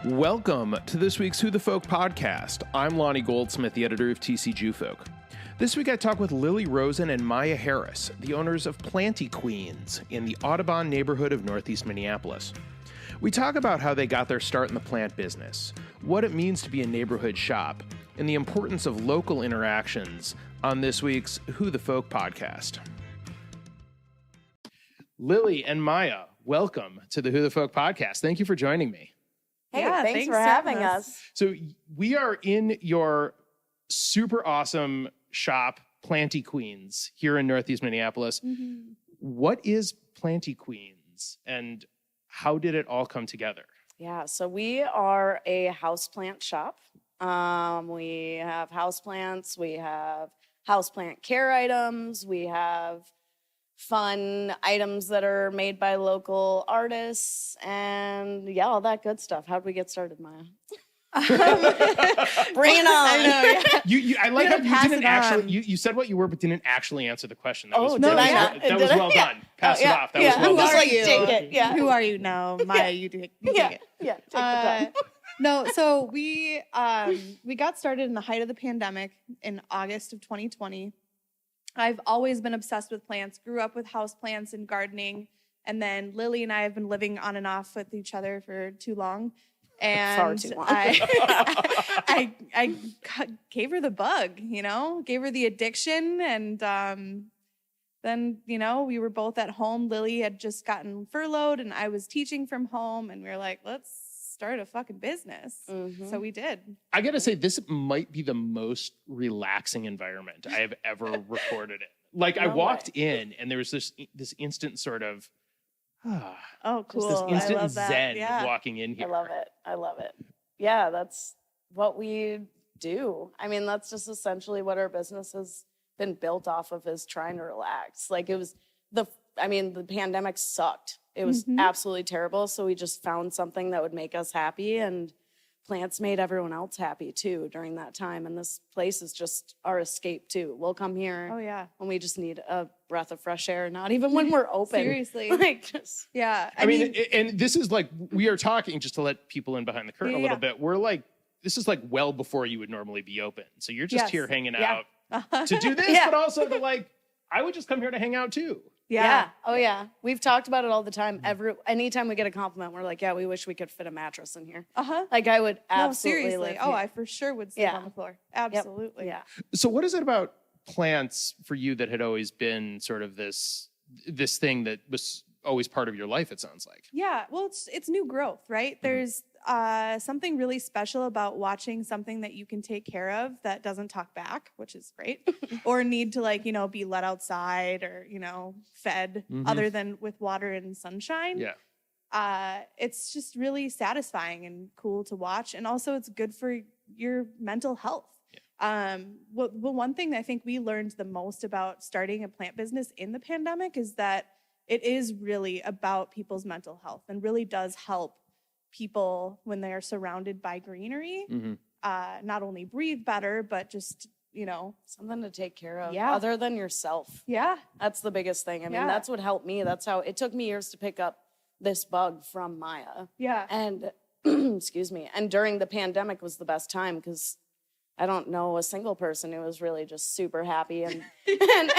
Welcome to this week's Who the Folk podcast. I'm Lonnie Goldsmith, the editor of TC Jewfolk. This week I talk with Lillie Rosen and Maya Harris, the owners of Planty Queens in the Audubon neighborhood of Northeast Minneapolis. We talk about how they got their start in the plant business, what it means to be a neighborhood shop, and the importance of local interactions on this week's Who the Folk podcast. Lillie and Maya, welcome to the Who the Folk podcast. Thank you for joining me. Hey, thanks for having us. So we are in your super awesome shop, Planty Queens, here in Northeast Minneapolis. Mm-hmm. What is Planty Queens and how did it all come together? Yeah, so we are a houseplant shop. We have houseplants, we have houseplant care items, we have fun items that are made by local artists, and yeah, all that good stuff. How'd we get started, Maya? Bring it on. I know, yeah. I like how you didn't actually, you said what you were, but didn't actually answer the question. That was well done. Pass it off. That was well done. Like, take it. Yeah. Who are you now? Maya, you take it. Yeah, take the time. No, so we got started in the height of the pandemic in August of 2020. I've always been obsessed with plants, grew up with houseplants and gardening, and then Lillie and I have been living on and off with each other for too long. And far too long. I gave her the bug, gave her the addiction. And then, we were both at home. Lillie had just gotten furloughed and I was teaching from home. And we were like, let's start a fucking business. Mm-hmm. So we did. I got to say, this might be the most relaxing environment I have ever recorded in. Like, I walked in and there was this instant sort of, oh, cool. Just this instant zen walking in here. I love it. Yeah, that's what we do. I mean, that's just essentially what our business has been built off of, is trying to relax. Like, it was the pandemic sucked. It was absolutely terrible. So we just found something that would make us happy, and plants made everyone else happy too during that time. And this place is just our escape too. We'll come here when we just need a breath of fresh air, not even when we're open. Seriously. I mean, and this is like, we are talking, just to let people in behind the curtain a little bit. We're like, this is like well before you would normally be open. So you're just here hanging out to do this, but also to like, I would just come here to hang out too. Yeah. Oh yeah. We've talked about it all the time. Anytime we get a compliment, we're like, yeah, we wish we could fit a mattress in here. Like, I would absolutely live here. I for sure would sleep on the floor. Absolutely. Yep. Yeah. So what is it about plants for you that had always been sort of this thing that was always part of your life, it sounds like? Yeah. Well, it's new growth, right? There's something really special about watching something that you can take care of that doesn't talk back, which is great, or need to be let outside or, fed other than with water and sunshine. Yeah. It's just really satisfying and cool to watch. And also it's good for your mental health. Yeah. Well, one thing that I think we learned the most about starting a plant business in the pandemic is that it is really about people's mental health and really does help people when they are surrounded by greenery, not only breathe better, but just, something to take care of other than yourself. Yeah. That's the biggest thing. I mean, that's what helped me. That's how it took me years to pick up this bug from Maya. Yeah. And excuse me. And during the pandemic was the best time, because I don't know a single person who was really just super happy and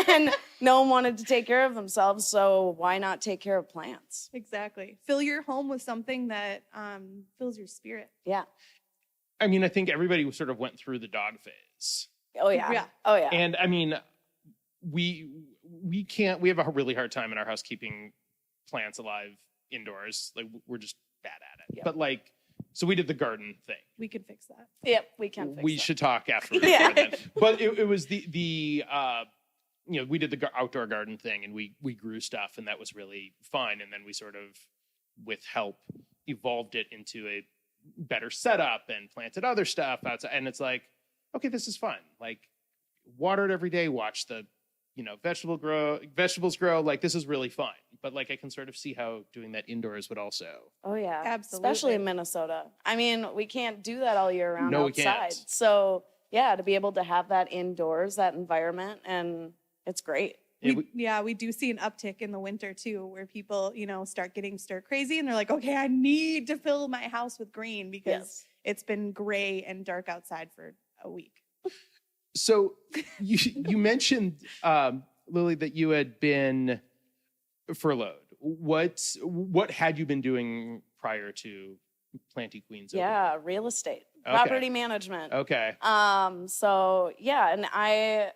and no one wanted to take care of themselves. So why not take care of plants? Exactly. Fill your home with something that fills your spirit. Yeah. I mean, I think everybody sort of went through the dog phase. Oh yeah. Oh yeah. And I mean, we have a really hard time in our house keeping plants alive indoors. Like, we're just bad at it. Yep. But like, so we did the garden thing. We could fix that. Yep, we can fix that. We should talk after. But it was we did the outdoor garden thing, and we grew stuff, and that was really fun. And then we sort of, with help, evolved it into a better setup and planted other stuff outside. And it's like, okay, this is fun. Like, water it every day, watch the vegetables grow. Like, this is really fun. But like, I can sort of see how doing that indoors would also. Oh yeah, absolutely. Especially in Minnesota. I mean, we can't do that all year round outside. We can't. So yeah, to be able to have that indoors, that environment, and it's great. We do see an uptick in the winter too, where people, start getting stir crazy and they're like, okay, I need to fill my house with green because it's been gray and dark outside for a week. So you mentioned, Lillie, that you had been furloughed. What had you been doing prior to Planty Queens? Yeah, real estate, property management. Okay. So yeah, and I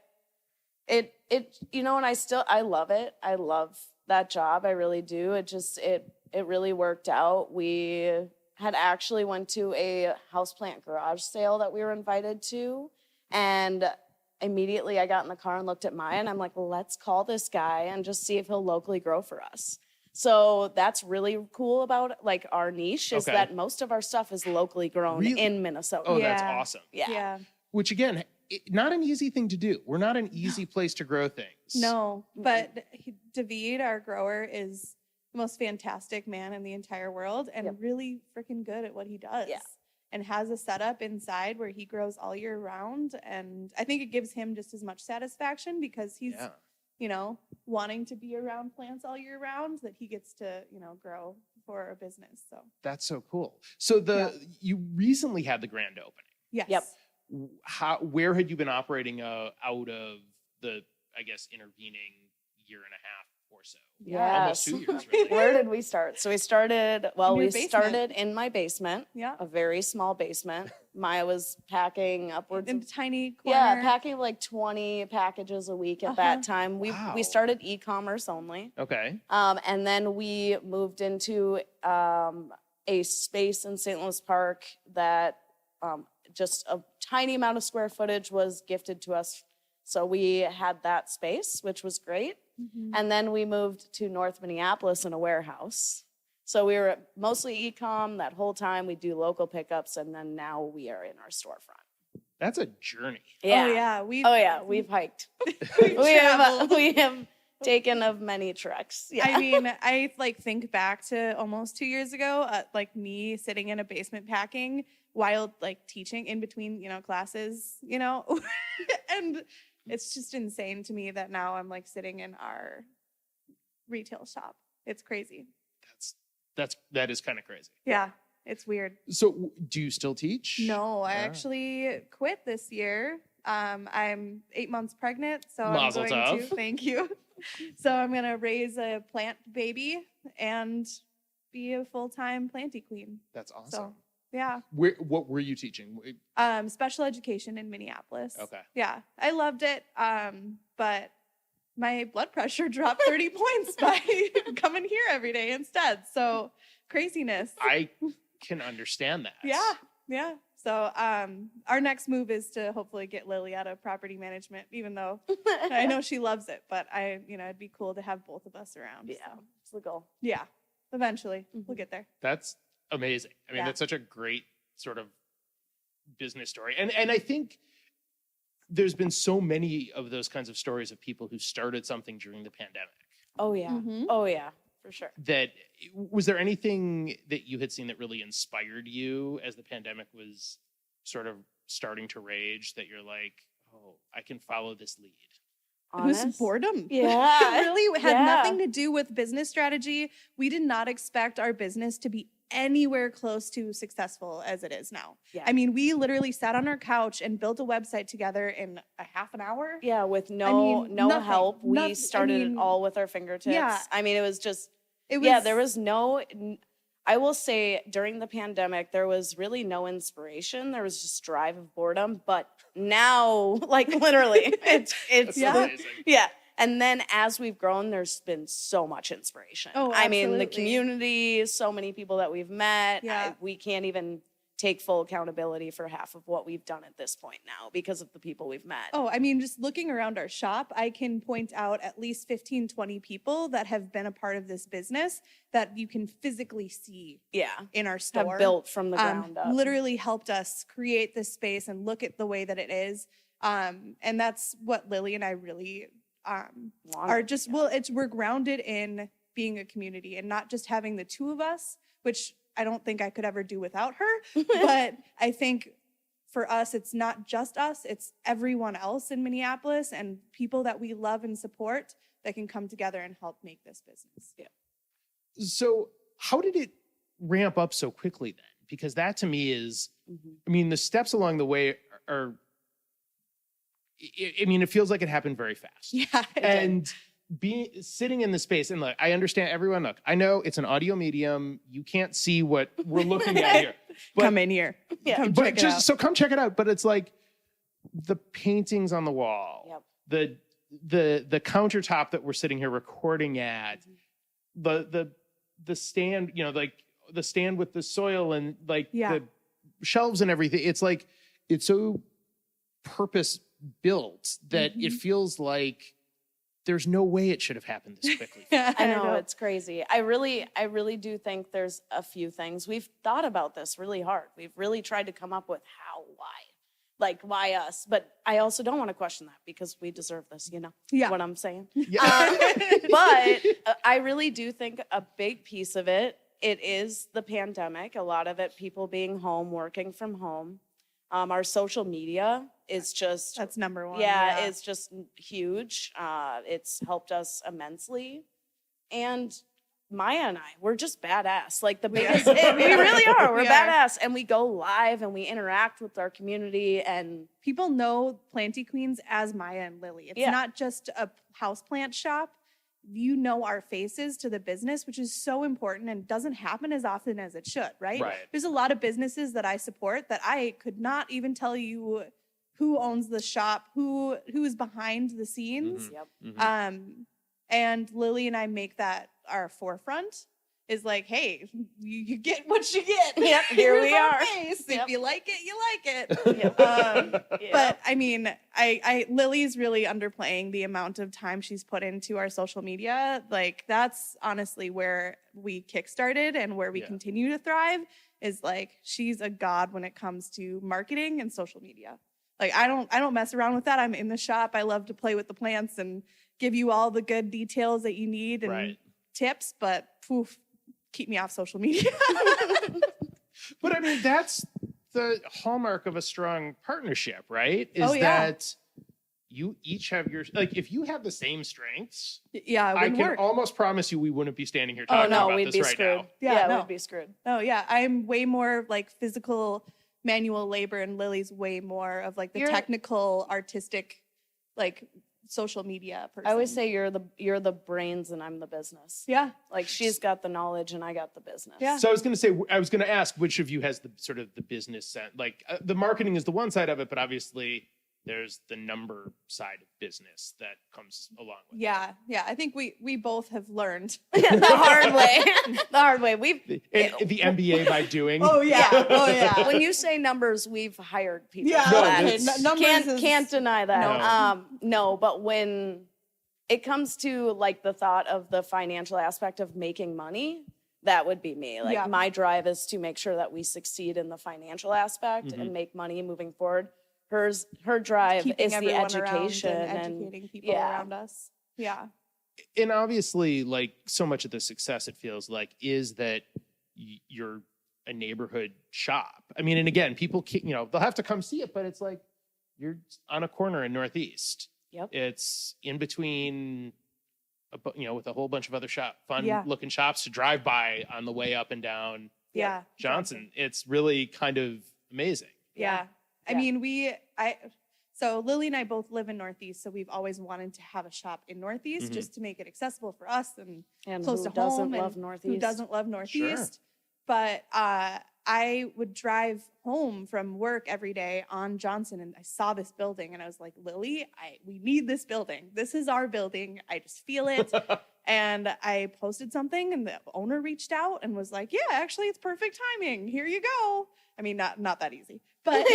love it. I love that job. I really do. It really worked out. We had actually went to a houseplant garage sale that we were invited to, and immediately I got in the car and looked at Maya and I'm like, let's call this guy and just see if he'll locally grow for us. So that's really cool about like our niche is that most of our stuff is locally grown in Minnesota. Oh, that's awesome. Yeah. Which again, not an easy thing to do. We're not an easy place to grow things. No, but David, our grower, is the most fantastic man in the entire world and really freaking good at what he does. Yeah. And has a setup inside where he grows all year round. And I think it gives him just as much satisfaction because he's, wanting to be around plants all year round that he gets to, grow for a business. So that's so cool. So you recently had the grand opening. Yes. Yep. Where had you been operating out of the, I guess, intervening year and a half or so? Yes. Almost 2 years, really. Where did we start? So we started in my basement. Yeah. A very small basement. Maya was packing upwards in of a tiny corner. Yeah, packing like 20 packages a week at that time. We started e-commerce only. Okay. And then we moved into a space in St. Louis Park that just a tiny amount of square footage was gifted to us. So we had that space, which was great. Mm-hmm. And then we moved to North Minneapolis in a warehouse. So we were mostly e-com that whole time. We do local pickups, and then now we are in our storefront. That's a journey. Yeah. We've hiked. we have taken of many treks. Yeah. I mean, I think back to almost 2 years ago, me sitting in a basement packing while teaching in between, classes, and it's just insane to me that now I'm sitting in our retail shop. It's crazy. That is kind of crazy. Yeah, it's weird. So do you still teach? No, I actually quit this year. I'm 8 months pregnant, so Mazel I'm going tov. to, thank you. So I'm going to raise a plant baby and be a full-time planty queen. That's awesome. So, yeah. What were you teaching? Special education in Minneapolis. Okay. Yeah, I loved it, but my blood pressure dropped 30 points by coming here every day instead. So craziness. I can understand that. Yeah. So our next move is to hopefully get Lillie out of property management, even though I know she loves it, but it'd be cool to have both of us around. Yeah, so. it's the goal. Yeah, eventually we'll get there. That's amazing. I mean, that's such a great sort of business story. And I think there's been so many of those kinds of stories of people who started something during the pandemic. Oh, yeah. Mm-hmm. Oh, yeah, for sure. Was there anything that you had seen that really inspired you as the pandemic was sort of starting to rage that you're like, oh, I can follow this lead? Honest? It was boredom. Yeah. It really had nothing to do with business strategy. We did not expect our business to be anywhere close to successful as it is now. Yeah. I mean, we literally sat on our couch and built a website together in a half an hour. Yeah, with no help. We started it all with our fingertips. Yeah. I mean, there was no, I will say during the pandemic, there was really no inspiration. There was just drive of boredom. But now, literally, it's amazing. Yeah. And then as we've grown, there's been so much inspiration. Oh, I mean, the community, so many people that we've met. Yeah. We can't even take full accountability for half of what we've done at this point now because of the people we've met. Oh, I mean, just looking around our shop, I can point out at least 15, 20 people that have been a part of this business that you can physically see in our store. Have built from the ground up. Literally helped us create this space and look at the way that it is. And that's what Lillie and I really are just, we're grounded in being a community and not just having the two of us, which I don't think I could ever do without her. But I think for us, it's not just us, it's everyone else in Minneapolis and people that we love and support that can come together and help make this business. Yeah. So how did it ramp up so quickly then? Because that to me is, I mean, the steps along the way are, I mean, it feels like it happened very fast. Yeah. And sitting in the space, and look, I understand everyone, look, I know it's an audio medium. You can't see what we're looking at here. But, come in here. Yeah. Come but check it just out. so come check it out. But it's like the paintings on the wall, the countertop that we're sitting here recording at, the stand, you know, like the stand with the soil and like the shelves and everything. It's like, it's so purpose built that it feels like there's no way it should have happened this quickly. I know, it's crazy. I really do think there's a few things. We've thought about this really hard. We've really tried to come up with how, why. Like, why us? But I also don't want to question that because we deserve this, you know what I'm saying? Yeah. But I really do think a big piece of it is the pandemic. A lot of it, people being home, working from home. Our social media is just... That's number one. Yeah, it's just huge. It's helped us immensely. And Maya and I, we're just badass. Like the biggest, we really are. We're badass. And we go live and we interact with our community. And people know Planty Queens as Maya and Lillie. It's not just a houseplant shop. You know our faces to the business, which is so important and doesn't happen as often as it should, right? There's a lot of businesses that I support that I could not even tell you who owns the shop, who is behind the scenes. And Lillie and I make that our forefront. Is like, hey, you get what you get. Yep, here we are. If you like it, you like it. But I mean, Lily's really underplaying the amount of time she's put into our social media. Like that's honestly where we kickstarted and where we continue to thrive is like, she's a god when it comes to marketing and social media. Like I don't mess around with that. I'm in the shop. I love to play with the plants and give you all the good details that you need and tips, but poof, keep me off social media. But I mean, that's the hallmark of a strong partnership, right? Is that you each have your, like, if you have the same strengths, I can almost promise you we wouldn't be standing here talking about this right now. We'd be screwed. Oh yeah, I'm way more like physical manual labor and Lily's way more of like the technical, artistic, like social media person. I always say you're the brains and I'm the business. Yeah. Like she's got the knowledge and I got the business. Yeah. So I was going to ask which of you has the sort of the business sense. Like the marketing is the one side of it, but obviously there's the number side of business that comes along with it. Yeah. I think we both have learned the hard way. The hard way. The MBA by doing. Oh yeah. When you say numbers, we've hired people. Yeah. Numbers can't deny that. No, but when it comes to like the thought of the financial aspect of making money, that would be me. Like my drive is to make sure that we succeed in the financial aspect and make money moving forward. Her drive is the education and educating people around us. Yeah. And obviously, like so much of the success, it feels like, is that you're a neighborhood shop. I mean, and again, people can't, they'll have to come see it, but it's like you're on a corner in Northeast. Yep. It's in between, with a whole bunch of other fun-looking shops to drive by on the way up and down Johnson. It's really kind of amazing. Yeah. I mean, so Lillie and I both live in Northeast, so we've always wanted to have a shop in Northeast just to make it accessible for us and close to home. Who doesn't love Northeast? Sure. But I would drive home from work every day on Johnson, and I saw this building, and I was like, Lillie, we need this building. This is our building. I just feel it. And I posted something, and the owner reached out and was like, yeah, actually, it's perfect timing. Here you go. I mean, not that easy. But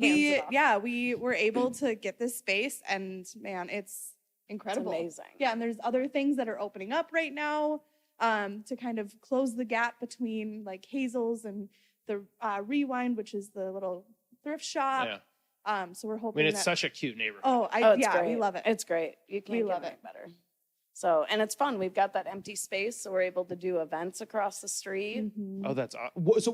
we were able to get this space, and man, it's incredible. It's amazing. Yeah, and there's other things that are opening up right now to kind of close the gap between like Hazel's and the Rewind, which is the little thrift shop. Yeah. So we're hoping. I mean, it's such a cute neighborhood. Oh, it's great. We love it. It's great. You can't get it better. So, and it's fun. We've got that empty space, so we're able to do events across the street. Oh, that's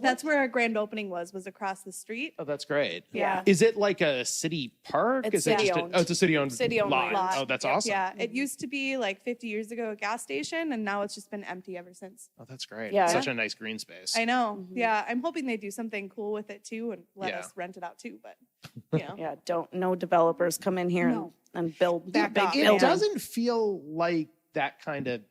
That's where our grand opening was across the street. Oh, that's great. Yeah. Is it like a city park? It's Is it just city-owned. it's a city-owned City-owned lot. land. Oh, that's Yep. awesome. Yeah, it used to be like 50 years ago a gas station, and now it's just been empty ever since. Oh, that's great. Yeah. It's such a nice green space. I know. Mhm. Yeah, I'm hoping they do something cool with it too and let Yeah. us rent it out too. But you know, Yeah, no developers come in here No. and build Back big off. It buildings. doesn't feel like that kind of,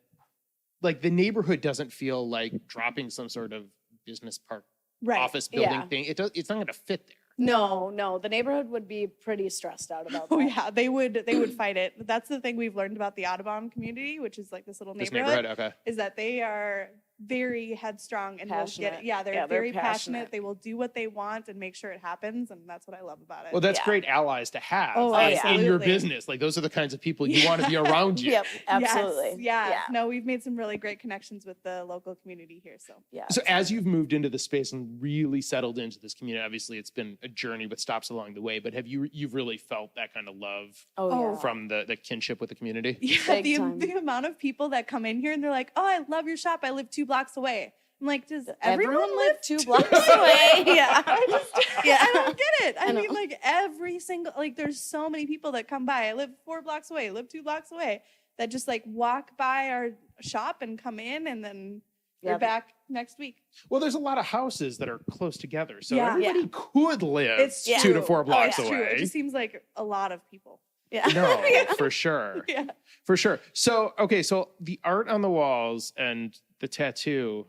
like the neighborhood doesn't feel like dropping some sort of business park right? office building Yeah. thing. It's not going to fit there. No, the neighborhood would be pretty stressed out about that. Oh yeah, they would fight it. But that's the thing we've learned about the Audubon community, which is like this little This neighborhood, neighborhood, okay. is that they are very headstrong and will Passionate. get yeah, they're Yeah, they're very passionate. passionate. They will do what they want and make sure it happens, and that's what I love about it. Well, that's Yeah. great allies to have Oh, in your absolutely. business. Like those are the kinds of people you want to be around you. Yep, Yes, absolutely. yeah. No, we've made some really great connections with the local community here. So Yeah. So as you've moved into the space and really settled into this community, obviously it's been a journey with stops along the way, but you've really felt that kind of love Oh, yeah. from the kinship with the community? yeah, Big time. the amount of people that come in here and they're like, "Oh, I love your shop. I live 2 blocks away." I'm like, "Does everyone live 2 blocks away? Yeah. I don't get it. I I know. mean, like every single there's so many people that come by. I live 4 blocks away, live 2 blocks away, that just like walk by our shop and come in, and then they're Yeah. back next week. Well, there's a lot of houses that are close together, so Yeah. everybody could live It's 2 to true. 4 blocks It's true. It away. just seems like a lot of people. Yeah. No, for sure. Yeah. For sure. So, okay, so the art on the walls and the tattoo,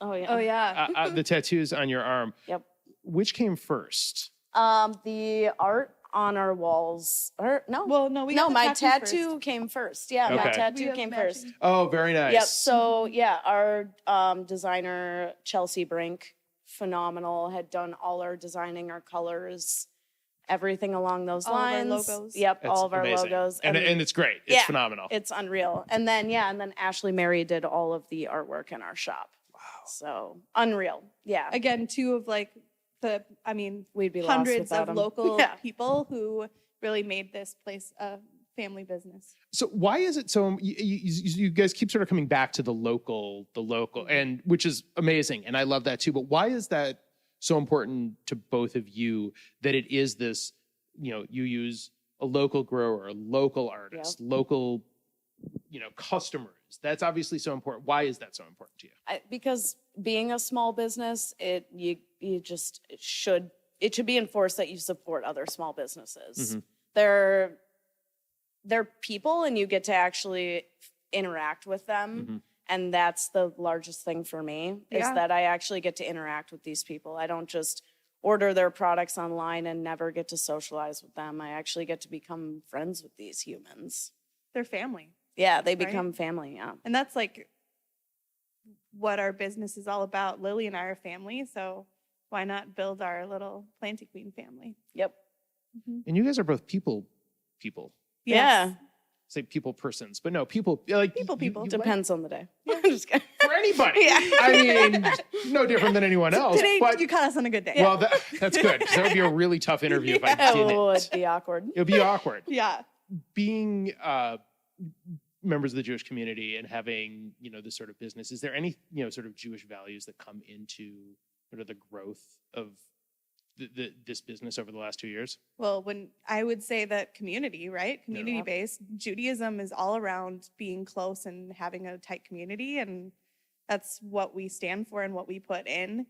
Oh, yeah. Oh yeah. the tattoos on your arm, Yep. which came first? The art on our walls, or no. Well, no, we got no, the my tattoos tattoo first. came first. Yeah, Okay. my We tattoo have came matching. first. Oh, very nice. Yep. So yeah, our designer Chelsea Brink, phenomenal, had done all our designing, our colors, everything along those All of our lines. logos. Yep, That's all of our amazing. logos, And it's great. It's Yeah. phenomenal. it's unreal. And then Ashley Mary did all of the artwork in our shop. Wow. So unreal. Yeah, Again, 2 of like we'd be lost hundreds without of 'em. local Yeah. people who really made this place a family business. So why is it so? You guys keep sort of coming back to the local, and which is amazing, and I love that too. But why is that so important to both of you? That it is this, you use a local grower, a local artist, local, customers. That's obviously so important. Why is that so important to you? Because being a small business, it should be enforced that you support other small businesses. Mhm. They're people, and you get to actually interact with them. Mhm. And that's the largest thing for me, is Yeah. that I actually get to interact with these people. I don't just order their products online and never get to socialize with them. I actually get to become friends with these humans. They're family. Yeah, they Right? become family. Yeah. And that's like what our business is all about. Lillie and I are family, so why not build our little Planty Queen family? Yep. And you guys are both people. Yeah. Say people persons, but no, people like People. Depends on the day. I'm just kidding. for anybody. Yeah. I mean, no different than anyone else. Today But you caught us on a good day. well, that's good. 'Cause that would be a really tough interview if I didn't. Oh, it'd be awkward. It would be awkward. Yeah. Being members of the Jewish community and having this sort of business, is there any sort of Jewish values that come into sort of the growth of this business over the last 2 years? Well, when I would say that community, right? Community based. Judaism is all around being close and having a tight community, and that's what we stand for and what we put in.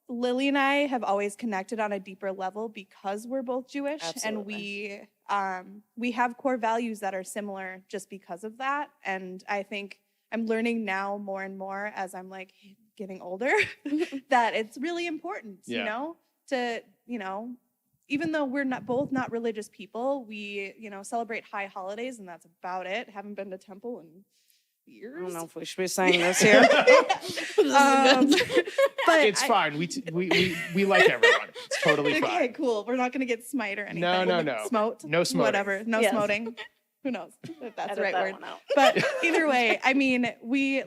Lillie and I have always connected on a deeper level because we're both Jewish, Absolutely. and we have core values that are similar just because of that. And I think I'm learning now more and more as I'm like getting older that it's really important, to even though we're not religious people, we celebrate high holidays, and that's about it. Haven't been to temple in years. I don't know if we should be saying this here. But It's fine. We like everyone. It's totally fine. Okay, cool. We're not going to get smite or anything. No. Smote. No smoting. Whatever. No Yes. smoting. Who knows if that's the Edit right that word. one out. But either way, I mean, we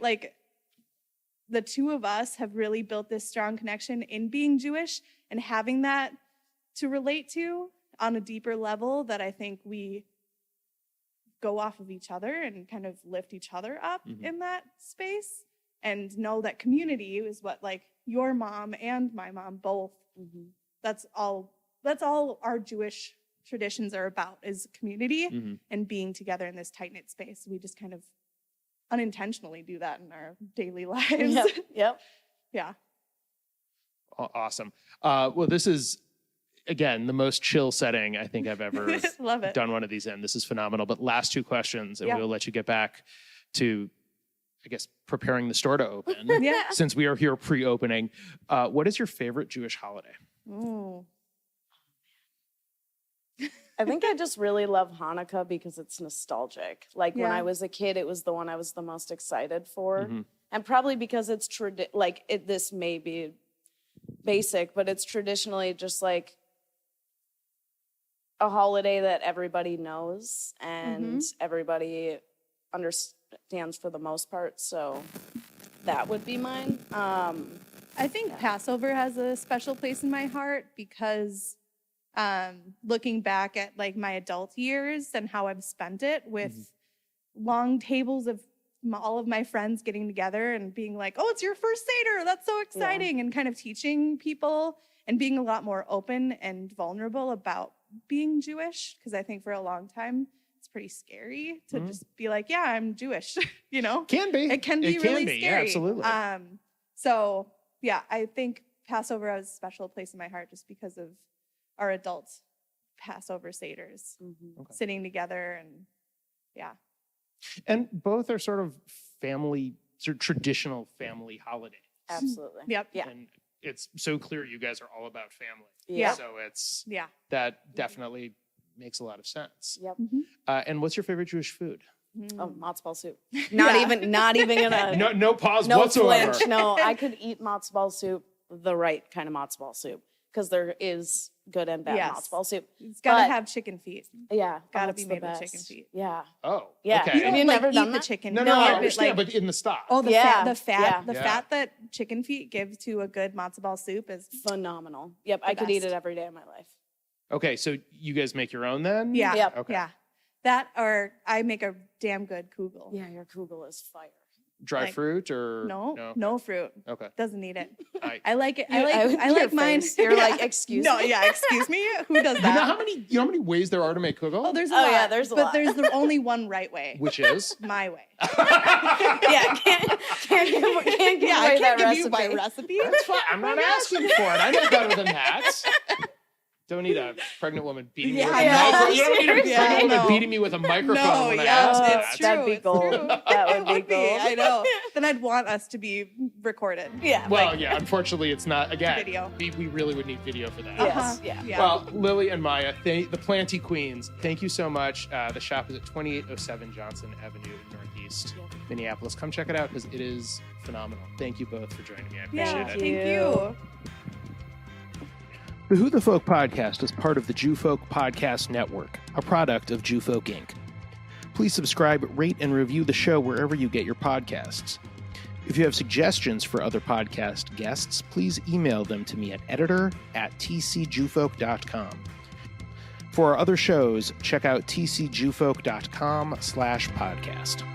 the 2 of us have really built this strong connection in being Jewish and having that to relate to on a deeper level that I think we go off of each other and kind of lift each other up in that space, and know that community is what like your mom and my mom both, that's all our Jewish traditions are about, is community and being together in this tight-knit space. We just kind of unintentionally do that in our daily lives. Yep. Yeah. Awesome. Well, this is, again, the most chill setting I think I've ever Love it. done one of these in. This is phenomenal. But last two questions, and we'll let you get back to, I guess, preparing the store to open. Since we are here pre-opening. What is your favorite Jewish holiday? Ooh. I think I just really love Hanukkah because it's nostalgic. Like when I was a kid, it was the one I was the most excited for. And probably because it's this may be basic, but it's traditionally just like a holiday that everybody knows and everybody understands for the most part. So that would be mine. I think Passover has a special place in my heart because looking back at like my adult years and how I've spent it with long tables of all of my friends getting together and being like, oh, it's your first Seder. That's so exciting. And kind of teaching people and being a lot more open and vulnerable about being Jewish. Because I think for a long time, it's pretty scary to just be like, yeah, I'm Jewish, you know? Can be. It can be really scary. Yeah, absolutely. So yeah, I think Passover has a special place in my heart just because of our adult Passover Seders, sitting together and And both are sort of traditional family holidays. Absolutely. Yep. Yeah. And it's so clear you guys are all about family. Yeah. So it's, that definitely makes a lot of sense. Yep. And what's your favorite Jewish food? Oh, matzo ball soup. Not even gonna. No pause no whatsoever. Flinch. No, I could eat matzo ball soup, the right kind of matzo ball soup, because there is good and bad matzo ball soup. It's got to have chicken feet. Yeah, gotta be made with chicken feet. Yeah. Oh, yeah. okay. Have you never done the that? chicken? No, I understand, but in the stock. Oh, the fat Yeah. that chicken feet give to a good matzo ball soup is phenomenal. Yep, I could eat it every day of my life. Okay, so you guys make your own then? Yeah. Yep. Okay. Yeah. That, or I make a damn good kugel. Yeah, your kugel is fire. Dry fruit or no fruit. Okay. Doesn't need it. I like it. I like mine. You're like, excuse me. No, yeah, excuse me. Who does that? You know how many ways there are to make kugel? Oh, there's a lot. Yeah, there's a but lot. there's the only one right way. Which is? My way. Yeah, can't give away that give recipe. you my recipe. That's fine. I'm not asking for it. I know better than that. Don't need a pregnant woman beating me with a microphone. You don't need a pregnant woman beating me with a microphone when I ask that. It's true. That'd be gold. That would be gold. I know. Then I'd want us to be recorded. Yeah. Well, it's unfortunately not. Again, video. We really would need video for that. Yes. Yeah. Well, Lillie and Maya, the Planty Queens, thank you so much. The shop is at 2807 Johnson Avenue in Northeast Minneapolis. Come check it out because it is phenomenal. Thank you both for joining me. I appreciate it. Thank you. The Who the Folk podcast is part of the Jew Folk Podcast Network, a product of Jew Folk Inc. Please subscribe, rate, and review the show wherever you get your podcasts. If you have suggestions for other podcast guests, please email them to me at editor@tcjewfolk.com. For our other shows, check out tcjewfolk.com/podcast.